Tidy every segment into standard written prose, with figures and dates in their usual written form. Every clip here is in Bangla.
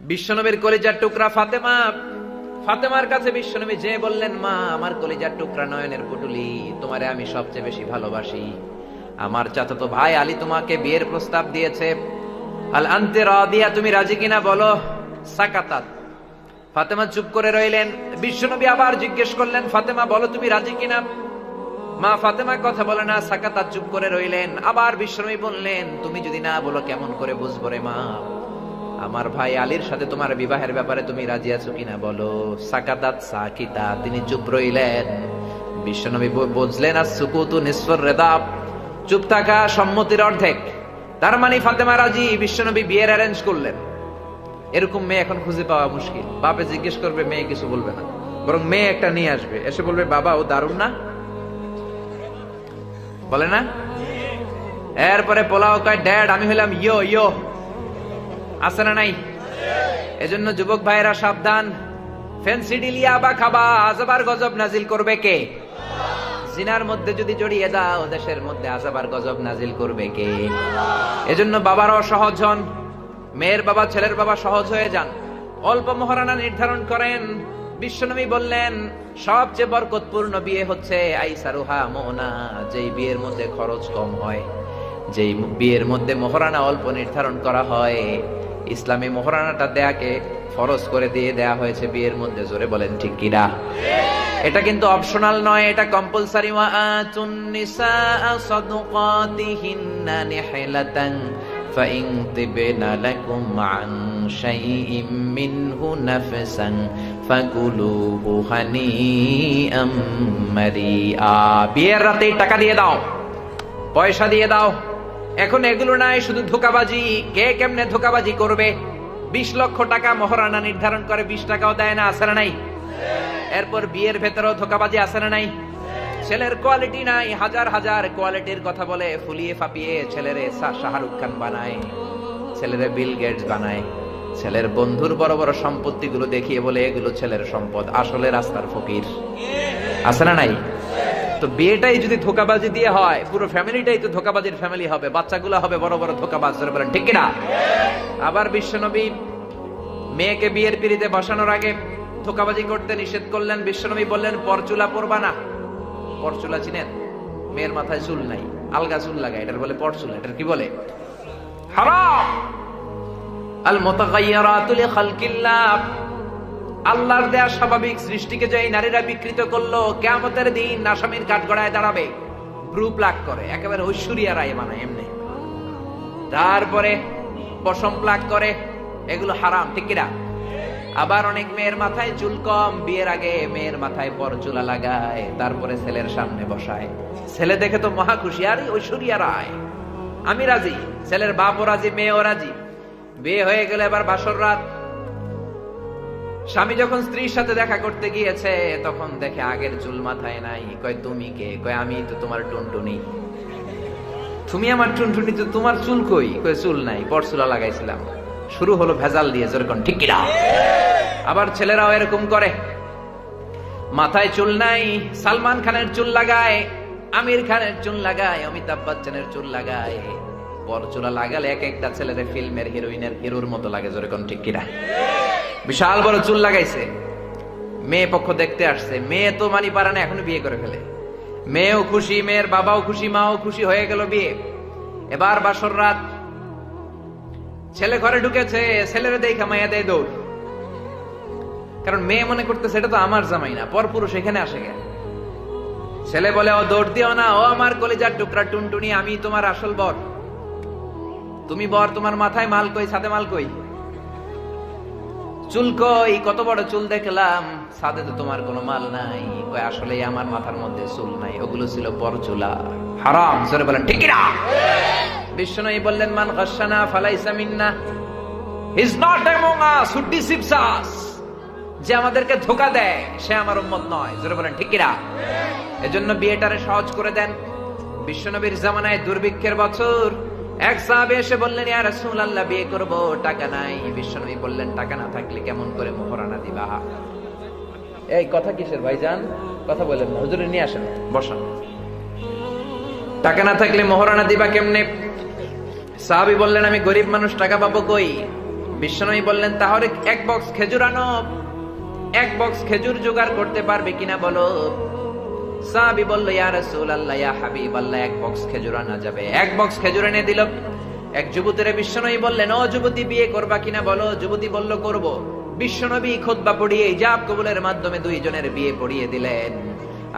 বিশ্বনবীর কলিজার টুকরা ফাতেমা, ফাতেমার কাছে বিশ্বনবী যে বললেন, মা আমার কলিজার টুকরা নয়নের পুটুলি, তোমারে আমি সবচেয়ে বেশি ভালোবাসি। আমার চাচাতো ভাই আলী তোমাকে বিয়ের প্রস্তাব দিয়েছে, আল আনতে রাদিয়া, তুমি রাজি কিনা বলো। সাকাতাত, ফাতেমা চুপ করে রইলেন। বিশ্বনবী আবার জিজ্ঞেস করলেন, ফাতেমা বলো তুমি রাজি কিনা। মা ফাতেমা কথা বলে না, সাকাতাত, চুপ করে রইলেন। আবার বিশ্বনবী বললেন, তুমি যদি না বলো কেমন করে বুঝবো রে মা, আমার ভাই আলীর সাথে তোমার বিবাহের ব্যাপারে তুমি রাজি আছো কিনা বলো। সাকাতাত সাকিতা, তিনি চুপ রইলেন। বিশ্বনবী বুঝলেন আর সুকুতু নিসফুর রিদা, চুপ থাকা সম্মতির অর্ধেক। তার মানে ফাতেমা রাজি। বিশ্বনবী বিয়ের অ্যারেঞ্জ করলেন। এরকম মেয়ে এখন খুঁজে পাওয়া মুশকিল। বাপে জিজ্ঞেস করবে, মেয়ে কিছু বলবে না, বরং মেয়ে একটা নিয়ে আসবে, এসে বলবে, বাবা ও দারুণ না, বলে না। এরপরে পোলাও কয়, ড্যাড আমি হইলাম ইয়ো ইয়ো, আছে না নাই? এজন্য যুবক ভাইয়েরা সাবধান, ফ্যান্সি ডিলিয়া বা খাবা, আযাবার গজব নাজিল করবে কে? জিনার মধ্যে যদি জড়িয়ে দাও, দেশের মধ্যে আযাবার গজব নাজিল করবে কে? এজন্য বাবারাও সহজ হন, মেয়ের বাবা ছেলের বাবা সহজ হয়ে যান, অল্প মহারানা নির্ধারণ করেন। বিশ্বনবী বললেন, সবচেয়ে বরকতপূর্ণ বিয়ে হচ্ছে আইসারুহা মুনা, যেই বিয়ের মধ্যে খরচ কম হয়, যেই বিয়ের মধ্যে মহারানা অল্প নির্ধারণ করা হয়। ইসলামী মহারানাটা দেয়াকে ফরজ করে দিয়ে দেয়া হয়েছে বিয়ের মধ্যে। জোরে বলেন ঠিক কিনা? এটা কিন্তু অপশনাল নয়, এটা কম্পালসারি। ওয়া আতুন নিসা সাদকাতিহিন্না নিহলাতান ফাইন তিবনা লাকুম আন শাইইম মিনহু নাফসান ফাকুলুহু হানিআম মারিআ। বিয়ের রাতে টাকা দিয়ে দাও, পয়সা দিয়ে দাও। এখন এগুলো নাই, শুধু ধোঁকাবাজি। কে কেমনে ধোঁকাবাজি করবে? 20 লক্ষ টাকা মহারানা নির্ধারণ করে, 20 টাকাও দেয় না, আছে না নাই? এরপর বিয়ের ভেতরেও ধোঁকাবাজি, আছে না নাই? ছেলের কোয়ালিটি নাই, হাজার হাজার কোয়ালিটির কথা বলে, ফুলিয়ে ফাপিয়ে ছেলেরে শাহরুখ খান বানায়, ছেলেরে বিল গেটস বানায়, ছেলের বন্ধুর বড় বড় সম্পত্তি গুলো দেখিয়ে বলে এগুলো ছেলের সম্পদ, আসলে রাস্তার ফকির, আছে না নাই? তো বিয়েটাই যদি ধোঁকাবাজি দিয়ে হয়, পুরো ফ্যামিলিটাই তো ধোঁকাবাজির ফ্যামিলি হবে, বাচ্চাগুলো হবে বড় বড় ধোঁকাবাজ। বলেন ঠিক কিনা? আবার বিশ্বনবী মেয়েকে বিয়ের পিড়িতে বসানোর আগে ধোঁকাবাজি করতে নিষেধ করলেন। বিশ্বনবী বললেন, পরচুলা পরবা না। পরচুলা চিনেন? মেয়ের মাথায় চুল নাই, আলগা চুল লাগায়, এটার বলে পরচুলা। এটার কি বলে? হারাম। আল মুতাগায়্যিরাতু লিখালকিল্লাহ, আল্লাহর দেয়া স্বাভাবিক সৃষ্টিকে যেই নারীরা বিকৃত করলো, কিয়ামতের দিন আসামির কাঠগড়ায় দাঁড়াবে। ব্রু প্লাক করে, একেবারে ঐশ্বরিয়া রায় বানায় এমনি, তারপরে পশম প্লাক করে, এগুলো হারাম, ঠিক কিনা? আবার অনেক মেয়ের মাথায় চুল কম, বিয়ের আগে মেয়ের মাথায় পরচুলা লাগায়, তারপরে ছেলের সামনে বসায়। ছেলে দেখে তো মহা খুশি, আরে ঐশ্বরিয়া রায়, আমি রাজি। ছেলের বাপও রাজি, মেয়েও রাজি। বিয়ে হয়ে গেলে এবার বাসর রাত। স্বামী যখন স্ত্রীর সাথে দেখা করতে গিয়েছে, তখন দেখে আগের চুল মাথায় নাই। কয়, তুমি কে? কয়, আমি তো তোমার টুনটুনি। তুমি আমার টুনটুনি, তো তোমার চুল কই? কয়, চুল নাই, পরচুলা লাগাইছিলাম। শুরু হলো ভেজাল দিয়ে, যেরকম, ঠিক কিনা? আবার ছেলেরাও এরকম করে, মাথায় চুল নাই, সালমান খানের চুল লাগায়, আমির খানের চুল লাগায়, অমিতাভ বচ্চনের চুল লাগায়। পরচুলা লাগালে এক একটা ছেলেদের ফিল্মের হিরোইনের হিরোর মতো লাগে, যেরকম, ঠিক কিনা? বিশাল বড় চুল লাগাইছে। মেয়ে পক্ষ দেখতে আসছে, মেয়ে তো মানি পারে না, এখনো বিয়ে করে ফেলে। মেয়েও খুশি, মেয়ের বাবাও খুশি, মাও খুশি, হয়ে গেল বিয়ে। এবার বাসর রাত, ছেলে ঘরে ঢুকেছে, ছেলেরে দেখা মাইয়া দেয় দৌড়। কারণ মেয়ে মনে করতেছে এটা তো আমার জামাই না, পরপুরুষ এখানে আসে কেন? ছেলে বলে, ও দৌড় দিও না, ও আমার কলিজার টুকরা টুনটুনি, আমি তোমার আসল বর। তুমি বর, তোমার মাথায় মাল কই, ছাদে মাল কই? চুল কই? কত বড় চুল দেখলাম, ছাদে তো তোমার কোনো মাল নাই। কই, আসলে আমার মাথার মধ্যে চুল নাই, ওগুলো ছিল পরচুলা। হারাম। জোরে বলেন ঠিক কিনা? বিশ্বনবী বললেন, মান গাশশানা ফালাইসা মিন্না, he is not among us who deceives us, যে আমাদেরকে ধোঁকা দেয় সে আমার উম্মত নয়। জোরে বলেন ঠিক কিনা? এজন্য বিয়েটারে সহজ করে দেন। বিশ্বনবীর জামানায় দুর্ভিক্ষের বছর, এক সাহাবী এসে বললেন, ইয়া রাসূলুল্লাহ, বিয়ে করব, টাকা নাই। বিশ্বনবী বললেন, টাকা না থাকলে কেমন করে মোহরানা দিবা? এই কথা কিসের ভাইজান? কথা বলেন না, হুজুরে নিয়ে আসেন, বসান। টাকা না থাকলে মোহরানা দিবা কেমনে? সাহাবী বললেন, আমি গরিব মানুষ, টাকা পাবো কই? বিশ্বনবী বললেন তাহলে এক বক্স খেজুর আনো, এক বক্স খেজুর জোগাড় করতে পারবে কিনা বলো। সাহাবী বলল ইয়া রাসূলুল্লাহ ইয়া হাবিবাল্লাহ, এক বক্স খেজুর আনা যাবে। এক বক্স খেজুর এনে দিল। এক যুবতীরে বিশ্বনবী বললেন ও যুবতী, বিয়ে করবা কিনা বলো। যুবতী বলল করব। বিশ্বনবী খুতবা পড়িয়ে ইজাব কবুলের মাধ্যমে দুইজনের বিয়ে পড়িয়ে দিলেন।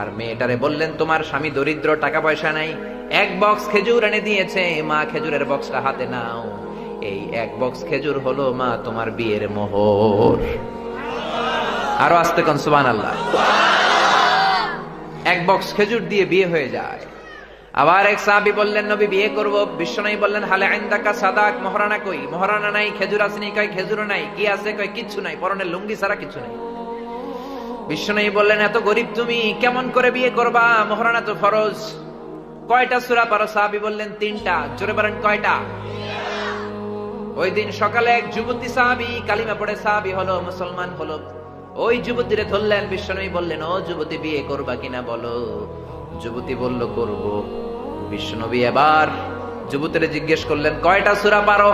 আর মেয়েটারে বললেন তোমার স্বামী দরিদ্র, টাকা পয়সা নাই, এক বক্স খেজুর এনে দিয়েছে, মা খেজুরের বক্সটা হাতে নাও। এই এক বক্স খেজুর হলো মা তোমার বিয়ের মোহর। আরো আস্তে কোন সুবহানাল্লাহ। এক বক্স খেজুর দিয়ে বিয়ে হয়ে যায়। আবার এক সাহাবী বললেন নবী বিয়ে করব। বিশ্বনবী বললেন হালে ইনদাকা সাদাক, মোহরানা কই? মোহরানা নাই। খেজুর আসেনি? কই খেজুরও নাই। কি আছে? কই কিচ্ছু নাই, পরনের লুঙ্গি ছাড়া কিছু নাই। বিশ্বনবী বললেন এত গরীব তুমি, কেমন করে বিয়ে করবা? মোহরানা তো ফরজ। কয়টা সূরা পারো? সাহাবী বললেন 3টা। জোরে বলেন কয়টা? ওই দিন সকালে এক যুবতী সাহাবী কালিমা পড়ে সাহাবী হলো, মুসলমান হলো। ওই যুবতীরে ধরলেন। বিশ্বনবী বললেন ও যুবতী বিয়ে করবা কিনা বলো। যুবতী বলল করব। বিশ্বনবী এবার যুবতীরে জিজ্ঞেস করলেন কয়টা সূরা পারো?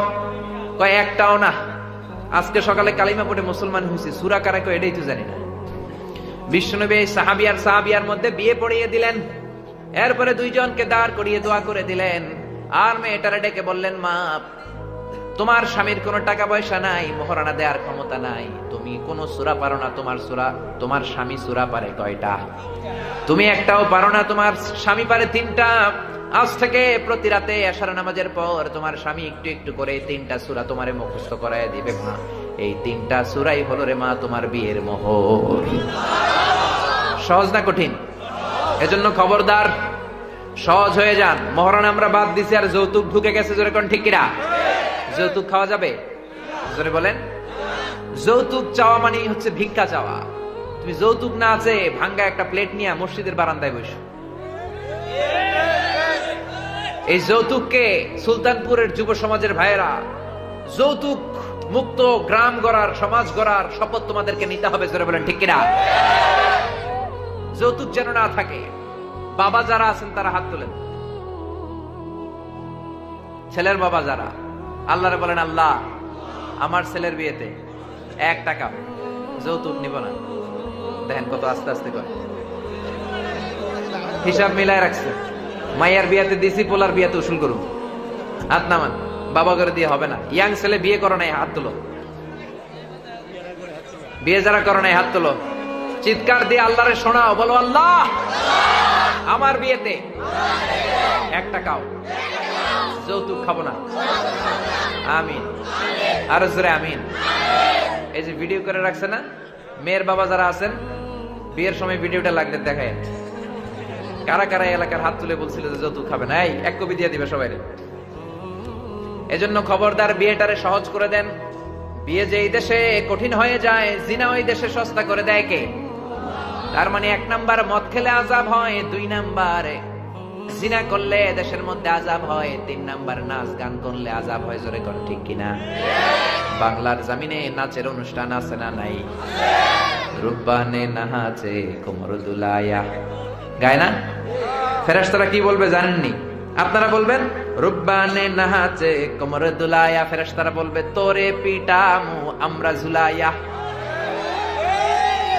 কয় একটাও না, আজকে সকালে কালিমা পড়ে মুসলমান হইছি, সূরা কারা কয় এটাই তো জানি না। বিশ্বনবী এই সাহাবিয়ার মধ্যে বিয়ে পড়িয়ে দিলেন। এরপরে দুইজনকে দাঁড় করিয়ে দোয়া করে দিলেন। আর মেয়েটারে ডেকে বললেন মা, তোমার স্বামীর কোনো টাকা পয়সা নাই, মোহরানা দেওয়ার ক্ষমতা নাই, তুমি কোনো সূরা পারো না, তোমার স্বামী সূরা পারে কয়টা? তুমি একটাও পারো না, তোমার স্বামী পারে 3টা। আজ থেকে প্রতি রাতে এশার নামাজের পর তোমার স্বামী একটু একটু করে 3টা সূরা তোমারে মুখস্থ করায় দিবে মা। এই 3টা সূরাই হলো রে মা তোমার বিয়ের মোহর। সহজ না কঠিন? এজন্য খবরদার, সহজ হয়ে যান। মোহরানা আমরা বাদ দিছি, আর যৌতুক ঢুকে গেছে। জোরে কোন ঠিক কিনা? যৌতুক খাওয়া যাবে? জোরে বলেন। যৌতুক চাওয়া মানে হচ্ছে ভিক্ষা চাওয়া। তুমি যৌতুক না আছে ভাঙ্গা একটা প্লেট নিয়ে মসজিদের বারান্দায় বসো। এই যৌতুককে সুলতানপুরের যুব সমাজের ভাইয়েরা, যৌতুক মুক্ত গ্রাম গড়ার, সমাজ গড়ার শপথ তোমাদেরকে নিতে হবে। জোরে বলেন ঠিক কিনা? যৌতুক যেন না থাকে। বাবা যারা আছেন তারা হাত তোলেন। ছেলের বাবা যারা, আল্লাহরে বলেন আল্লাহ আমার ছেলের বিয়েতে 1 টাকা যৌতুক নিব না। দেখেন কত আস্তে আস্তে করে হিসাব মিলায় রাখছে। মাইয়ার বিয়াতে দিছি, পোলার বিয়াতে উসুল করুন। হাত নামান। বাবা করে দিয়ে হবে না। ইয়াং ছেলে বিয়ে করো নাই, হাত তোলো। বিয়ে যারা করো নাই হাত তোলো। চিৎকার দিয়ে আল্লাহরে শোনাও, বলো আল্লাহ আমার বিয়েতে 1 টাকাও যৌতুক খাবো না। আমিন। আরো জোরে আমিন। এই যে ভিডিও করে রাখছে না, মেয়ের বাবা যারা আছেন বিয়ের সময় ভিডিওটা লাগলে দেখায় কারা কারা এলাকার হাত তুলে বলছিল যে যৌতুক খাবে না। এই 1 কপি দিয়ে দিবে সবাই। এজন্য খবরদার বিয়েটারে সহজ করে দেন। বিয়ে যে এই দেশে কঠিন হয়ে যায়, জিনা ওই দেশে সস্তা করে দেয় কে? তার মানে 1 নাম্বার মদ খেলে আযাব হয়, 2 নাম্বারে জিনা করলে দেশের মধ্যে আযাব হয়, 3 নাম্বার নাচ গান করলে আযাব হয়। জোরে কোন ঠিক কিনা? বাংলার জমিনে নাচের অনুষ্ঠান আছে না নাই? রুব্বানে নাচে কোমর দুলায়া, গায় না? ফেরেশতারা কি বলবে জানেননি? আপনারা বলবেন রুব্বানে নাচে কোমর দুলায়া, ফেরেশতারা বলবে তোরে পিটামু আমরা ঝুলাইয়া।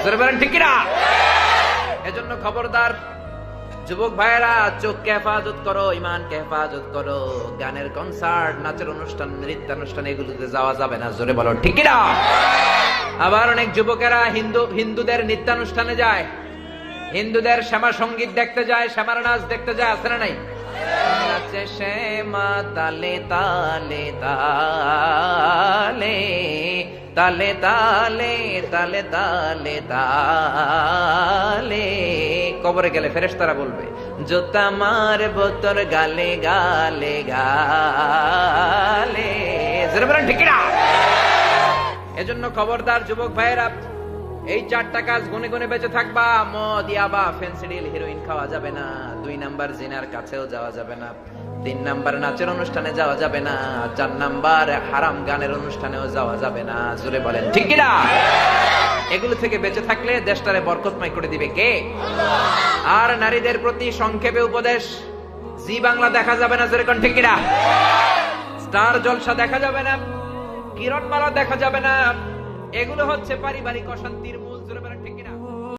জোরে বলেন ঠিক কিনা? এজন্য খবরদার যুবক ভাইয়েরা, চোখকে হেফাজত করো, ইমানকে হেফাজত করো। গানের কনসার্ট, নাচের অনুষ্ঠান, নৃত্যানুষ্ঠান এগুলোতে যাওয়া যাবে না। জোরে বলো ঠিক কিনা? আবার অনেক যুবকেরা হিন্দুদের নৃত্যানুষ্ঠানে যায়, হিন্দুদের শ্যামা সঙ্গীত দেখতে যায়, শ্যামার নাচ দেখতে যায়। আছে না নাই? নাচে শ্যামা তালে তালে তালে তালে তালে তালে তালে তালে। কবরে গেলে ফেরেশতারা বলবে জোতা মার বোতর গালে গালে গালে। জোরে বলেন ঠিক না? এজন্য খবরদার যুবক ভাইয়েরা, এই 4টা কাজ গুনে গুনে বেঁচে থাকবা। মদ, ইয়াবা, ফেন্সিডিল, হিরোইন খাওয়া যাবে না। 2 নাম্বার জিনার কাছেও যাওয়া যাবে না। 3 নাম্বার নাচের অনুষ্ঠানে যাওয়া যাবে না। 4 নাম্বার হারাম গানের অনুষ্ঠানেও যাওয়া যাবে না। জোরে বলেন ঠিক কি না? এগুলো থেকে বেঁচে থাকলে দেশটারে বরকতময় করে দিবে কে? আর নারীদের প্রতি সংক্ষেপে উপদেশ, জি বাংলা দেখা যাবে না। জোরে কোন ঠিক কি না? স্টার জলসা দেখা যাবে না। কিরণমালা দেখা যাবে না। এগুলো হচ্ছে পারিবারিক অশান্তির মূল। জোরে বলেন ঠিক